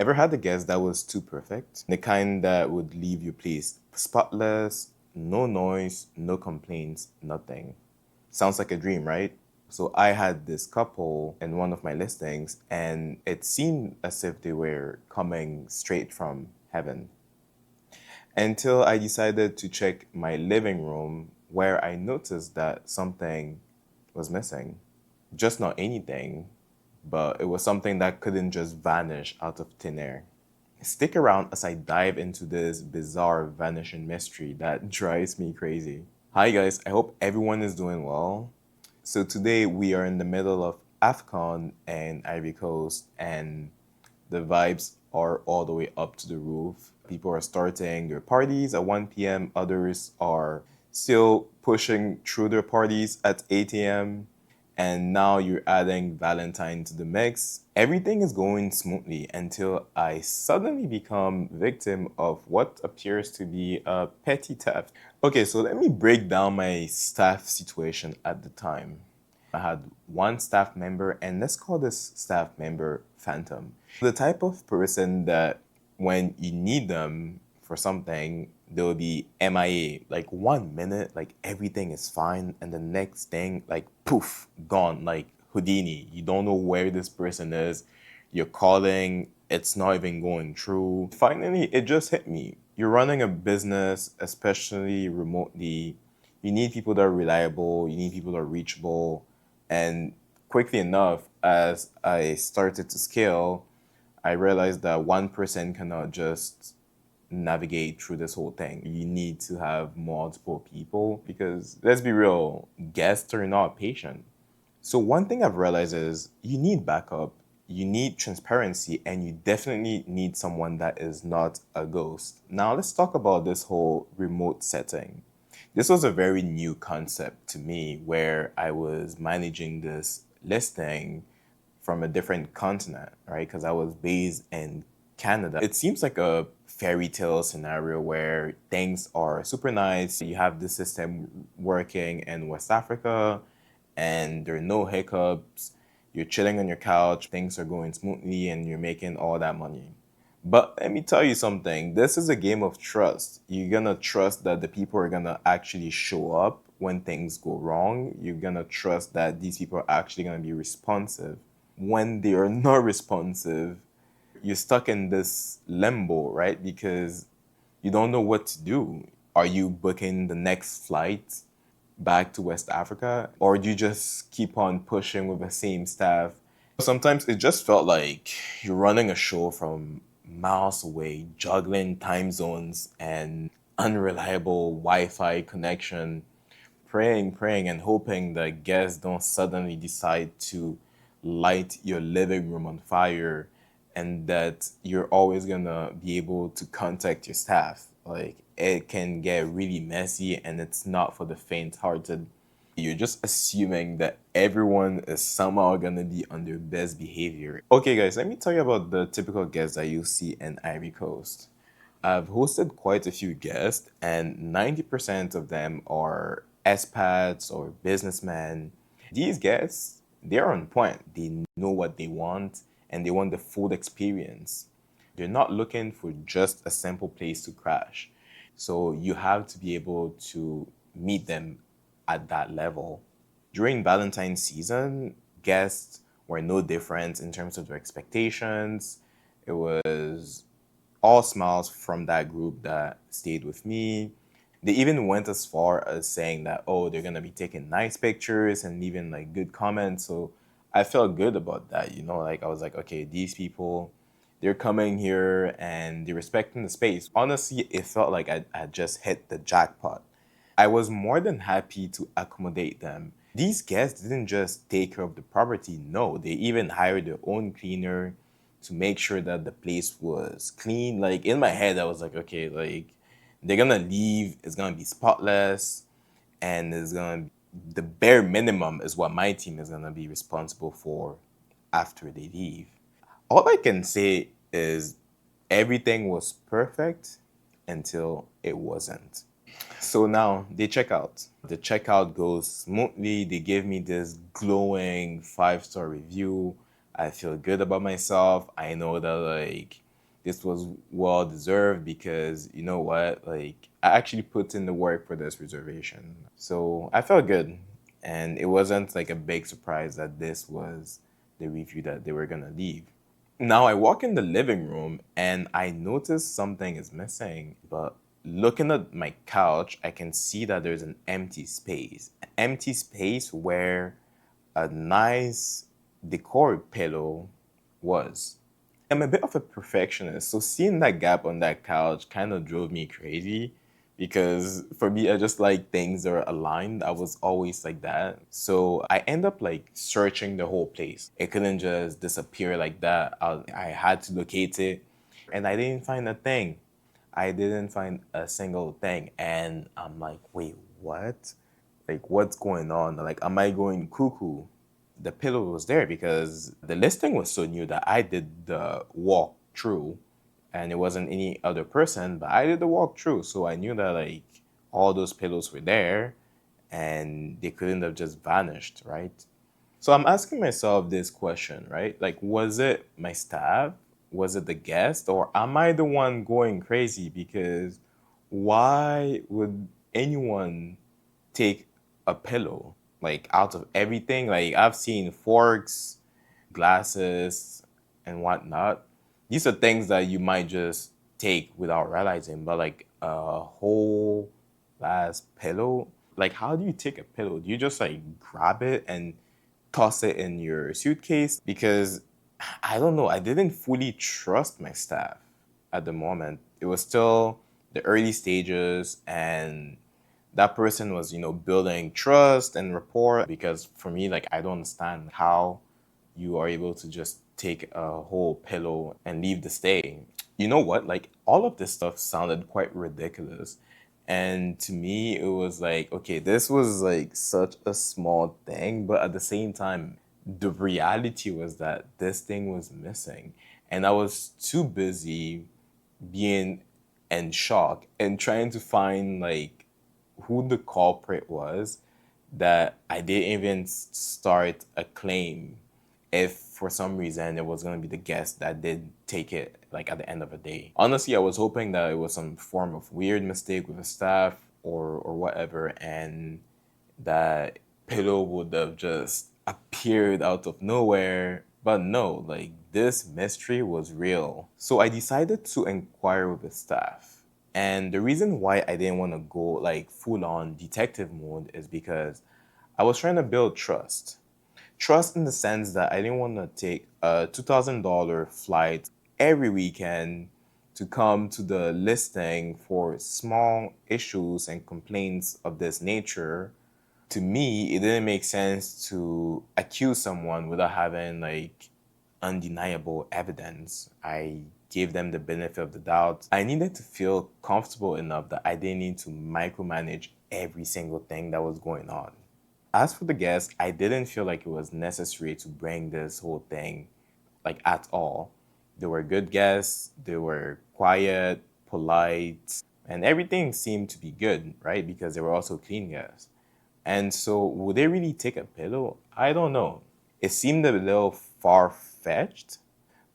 Ever had a guest that was too perfect? The kind that would leave your place spotless, no noise, no complaints, nothing. Sounds like a dream, right? So I had this couple in one of my listings, and it seemed as if they were coming straight from heaven. Until I decided to check my living room, where I noticed that something was missing. Just not anything, but it was something that couldn't just vanish out of thin air. Stick around as I dive into this bizarre vanishing mystery that drives me crazy. Hi guys, I hope everyone is doing well. So today we are in the middle of AFCON and Ivory Coast, and the vibes are all the way up to the roof. People are starting their parties at 1 p.m. Others are still pushing through their parties at 8 a.m. And now you're adding Valentine to the mix. Everything is going smoothly until I suddenly become victim of what appears to be a petty theft. Okay, so let me break down my staff situation at the time. I had one staff member, and let's call this staff member Phantom. The type of person that when you need them for something, they'll be MIA. Like 1 minute, like everything is fine, and the next thing, like poof, gone, like Houdini. You don't know where this person is. You're calling, it's not even going through. Finally, it just hit me. You're running a business, especially remotely. You need people that are reliable, you need people that are reachable. And quickly enough, as I started to scale, I realized that one person cannot just navigate through this whole thing. You need to have multiple people because let's be real, guests are not patient. So one thing I've realized is you need backup, you need transparency, and you definitely need someone that is not a ghost. Now let's talk about this whole remote setting. This was a very new concept to me where I was managing this listing from a different continent, right? Because I was based in Canada. It seems like a fairy tale scenario where things are super nice. You have the system working in West Africa and there are no hiccups. You're chilling on your couch, things are going smoothly, and you're making all that money. But let me tell you something, this is a game of trust. You're gonna trust that the people are gonna actually show up when things go wrong. You're gonna trust that these people are actually gonna be responsive. When they are not responsive, you're stuck in this limbo, right? Because you don't know what to do. Are you booking the next flight back to West Africa? Or do you just keep on pushing with the same staff? Sometimes it just felt like you're running a show from miles away, juggling time zones and unreliable Wi-Fi connection, praying, and hoping that guests don't suddenly decide to light your living room on fire and that you're always gonna be able to contact your staff. Like it can get really messy and it's not for the faint-hearted. You're just assuming that everyone is somehow gonna be on their best behavior. Okay, guys, let me tell you about the typical guests that you see in Ivory Coast. I've hosted quite a few guests, and 90% of them are expats or businessmen. These guests, they're on point. They know what they want, and they want the full experience. They're not looking for just a simple place to crash. So you have to be able to meet them at that level. During Valentine's season, guests were no different in terms of their expectations. It was all smiles from that group that stayed with me. They even went as far as saying that, oh, they're gonna be taking nice pictures and leaving like good comments. So I felt good about that, you know, like I was like, okay, these people, they're coming here and they're respecting the space. Honestly, it felt like I just hit the jackpot. I was more than happy to accommodate them. These guests didn't just take care of the property, no, they even hired their own cleaner to make sure that the place was clean. Like in my head, I was like, okay, like they're gonna leave, it's gonna be spotless, and it's gonna the bare minimum is what my team is gonna be responsible for after they leave. All I can say is everything was perfect until it wasn't. So now they check out. The checkout goes smoothly. They give me this glowing 5-star review. I feel good about myself. I know that like this was well deserved because you know what? Like, I actually put in the work for this reservation. So I felt good. And it wasn't like a big surprise that this was the review that they were gonna leave. Now I walk in the living room and I notice something is missing. But looking at my couch, I can see that there's an empty space. An empty space where a nice decor pillow was. I'm a bit of a perfectionist, so seeing that gap on that couch kind of drove me crazy because for me, I just like things that are aligned. I was always like that. So I end up like searching the whole place. It couldn't just disappear like that. I had to locate it and I didn't find a thing. I didn't find a single thing. And I'm like, wait, what? Like, what's going on? Like, am I going cuckoo? The pillow was there because the listing was so new that I did the walk through and it wasn't any other person, but I did the walk through. So I knew that like all those pillows were there and they couldn't have just vanished, right? So I'm asking myself this question, right? Like, was it my staff? Was it the guest? Or am I the one going crazy? Because why would anyone take a pillow like out of everything? Like, I've seen forks, glasses, and whatnot. These are things that you might just take without realizing, but like a whole glass pillow, like how do you take a pillow? Do you just like grab it and toss it in your suitcase? Because I don't know, I didn't fully trust my staff at the moment. It was still the early stages and that person was, building trust and rapport because for me, like, I don't understand how you are able to just take a whole pillow and leave the stay. You know what? Like, all of this stuff sounded quite ridiculous. And to me, it was like, okay, this was like such a small thing, but at the same time, the reality was that this thing was missing. And I was too busy being in shock and trying to find like who the culprit was that I didn't even start a claim if for some reason it was going to be the guest that did take it like at the end of the day. Honestly, I was hoping that it was some form of weird mistake with the staff or whatever and that pillow would have just appeared out of nowhere. But no, like this mystery was real. So I decided to inquire with the staff. And the reason why I didn't want to go like full on detective mode is because I was trying to build trust. Trust in the sense that I didn't want to take a $2,000 flight every weekend to come to the listing for small issues and complaints of this nature. To me, it didn't make sense to accuse someone without having like undeniable evidence. I gave them the benefit of the doubt. I needed to feel comfortable enough that I didn't need to micromanage every single thing that was going on. As for the guests, I didn't feel like it was necessary to bring this whole thing like at all. They were good guests, they were quiet, polite, and everything seemed to be good, right? Because they were also clean guests. And so, would they really take a pillow? I don't know. It seemed a little far fetched,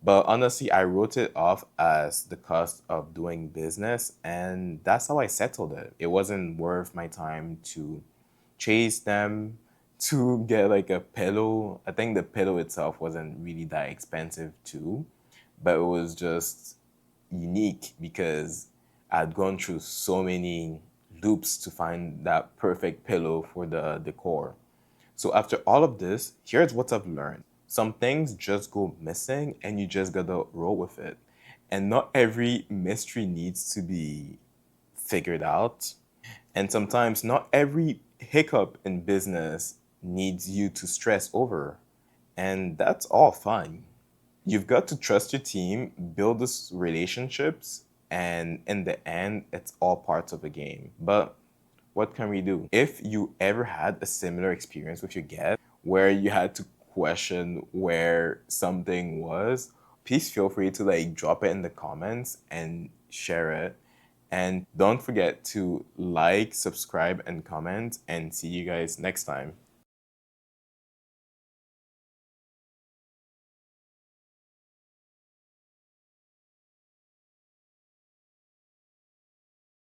but honestly, I wrote it off as the cost of doing business, and that's how I settled it. It wasn't worth my time to chase them to get like a pillow. I think the pillow itself wasn't really that expensive too, but it was just unique because I'd gone through so many loops to find that perfect pillow for the decor. So after all of this, here's what I've learned. Some things just go missing and you just gotta roll with it. And not every mystery needs to be figured out. And sometimes not every hiccup in business needs you to stress over. And that's all fine. You've got to trust your team, build those relationships, and in the end, it's all parts of the game. But what can we do? If you ever had a similar experience with your guest where you had to question where something was, please feel free to like drop it in the comments and share it. And don't forget to like, subscribe, and comment, and see you guys next time.